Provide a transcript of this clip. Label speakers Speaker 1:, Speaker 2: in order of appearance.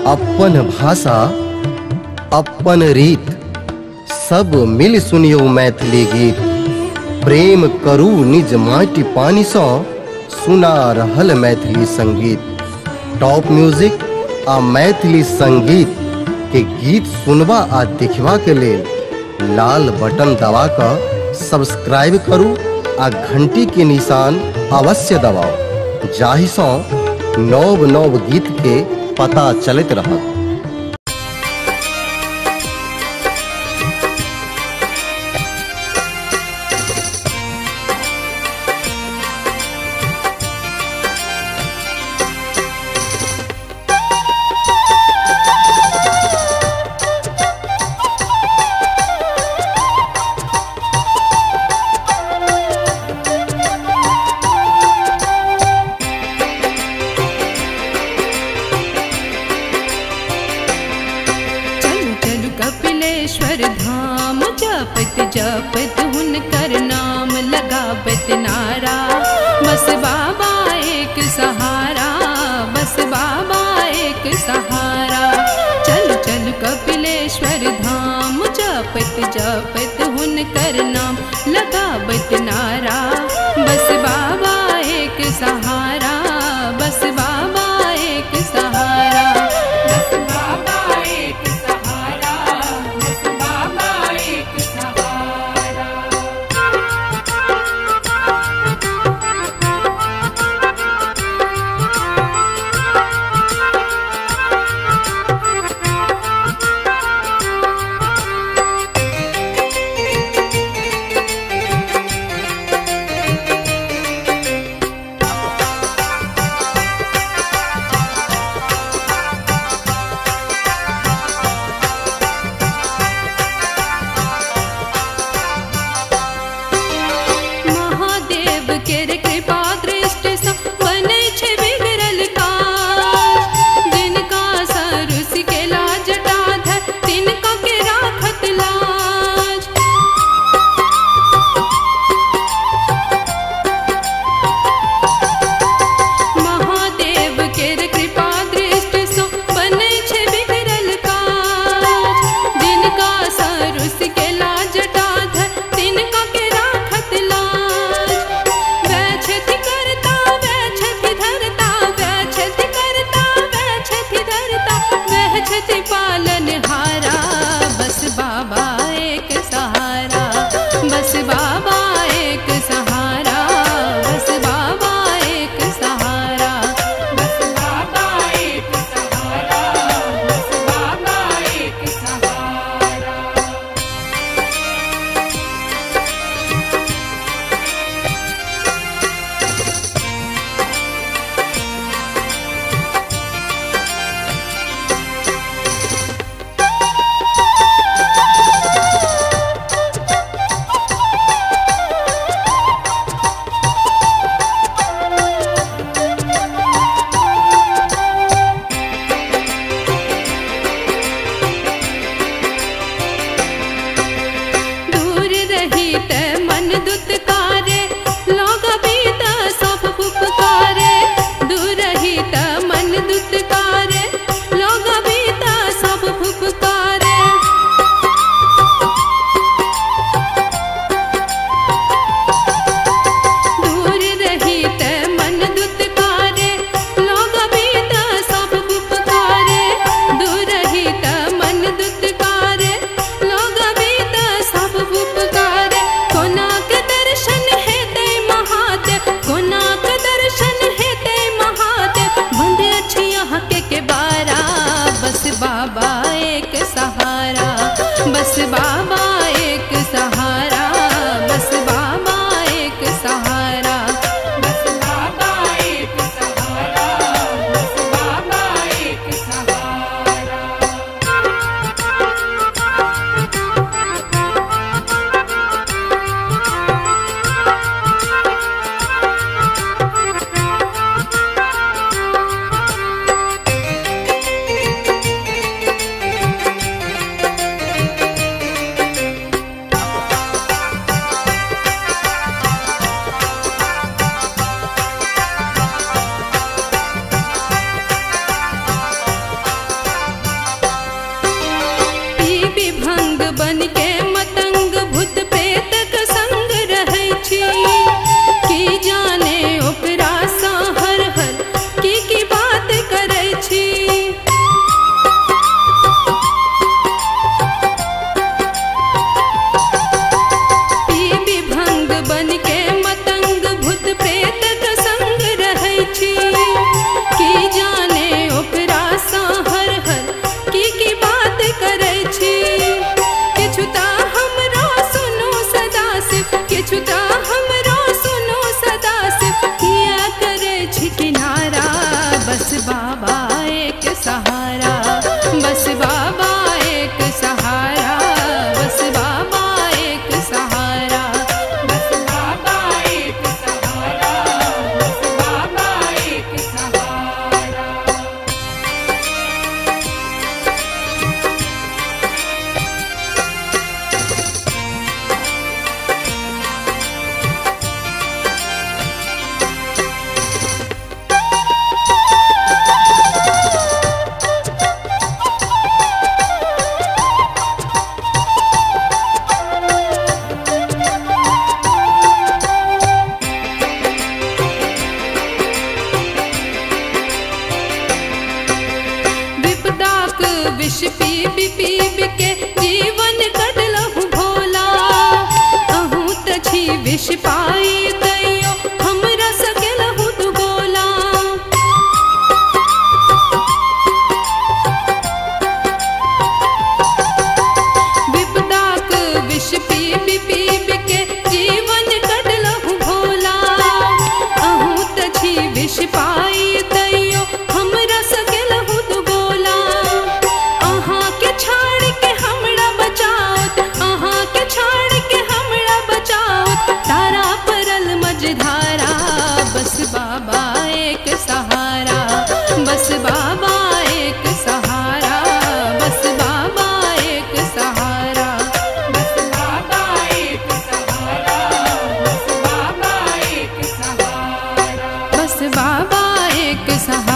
Speaker 1: अपन भाषा अपन रीत सब मिल सुनियो मैथिली गीत। प्रेम करू निज माटी पानी सँ सुना रहल मैथिली संगीत। टॉप म्यूजिक आ मैथिली संगीत के गीत सुनबा आ देखबा के लेल लाल बटन दबा कऽ सब्सक्राइब करू आ घंटी के निशान अवश्य दबाओ, जाहि सँ नव नव गीत के पता चलत रहत।
Speaker 2: कपिलेश्वर धाम जपत जपत हुनकर नाम लगावत नारा। बस बाबा एक सहारा, बस बाबा एक सहारा। चल चल कपिलेश्वर धाम जपत जपत हुनकर नाम लगावत नारा। बस बाबा एक सहारा, बस बाबा एक सहारा। बस बाबा एक सहारा, बस बाबा एक सहारा। केर कृपा दृष्टि सँ बनै छै बिगड़ल काज। जिनका सरुस के लाज टाधर तिनका के राखत लाज। महादेव केर कृपा दृष्टि सँ बनै छै बिगड़ल काज। जिनका सरुस के लाज टाधर तिनका के राखत लाज। पालनहारा, बस बाबा एक सहारा, बस बाबा एक सहारा, बस बाबा एक सहारा। बस बाबा एक सहारा, बस बाबा एक सहारा। मन दुत्कारे लोग बीत सब फुफकारे। दूर रही त मन दुत्कारे लोग बीत सब फुफकारे। दूर रही त मन दुत्कारे लोग बीत सब फुफकारे। दूर रही त मन दुत्कारे लोग बीत सब फुफकारे। कोनाक दर्शन हेतै महादेव, कोनाक दर्शन हेतै महादेव। बंद अछि यहाँ के बारा, बस बाबा एक सहारा, बस बाबा एक सहारा, बस बाबा एक सहारा। बस बाबा एक सहारा, बस बाबा एक सहारा। बन के मतंग भूत प्रेतक संग रहै छी। की जाने ओकरा सा हर हर की बात करै छी। पी भंग बन के मतंग भूत प्रेतक संग रहै छी। की जाने ओकरा सा हर हर की बात करै छी। किछु ता हमरा सुनो सदा सिर्फ, किछु ता हमरा सुनो सदा सिर्फ, किया करै छी किनारा। बस बाबा एक सहारा, बस बाबा एक सहारा, बस बाबा एक सहारा, बस बाबा एक सहारा, बस बाबा एक सहारा। विपदाक विष पीबी पीबी के जीवन कटलहु भोला। अहूँ त छी विष पाई तैयो हमरा सकेलहु तू बोला। विपदाक विष पीबी पीबी के जीवन कटलहु भोला। अहूँ त छी विष पाई तैयो हमरा सकेलहु तू बोला। अहाँ के छाड़ के हमरा बचाओत, अहाँ के छाड़ के हमरा बचाओत, तारा परल मझधारा। बस बाबा एक सहारा, बस बाबा एक सहारा, बस बाबा एक सहारा, बस बाबा एक सहारा, बस बाबा एक सहारा, बस बाबा एक सहारा।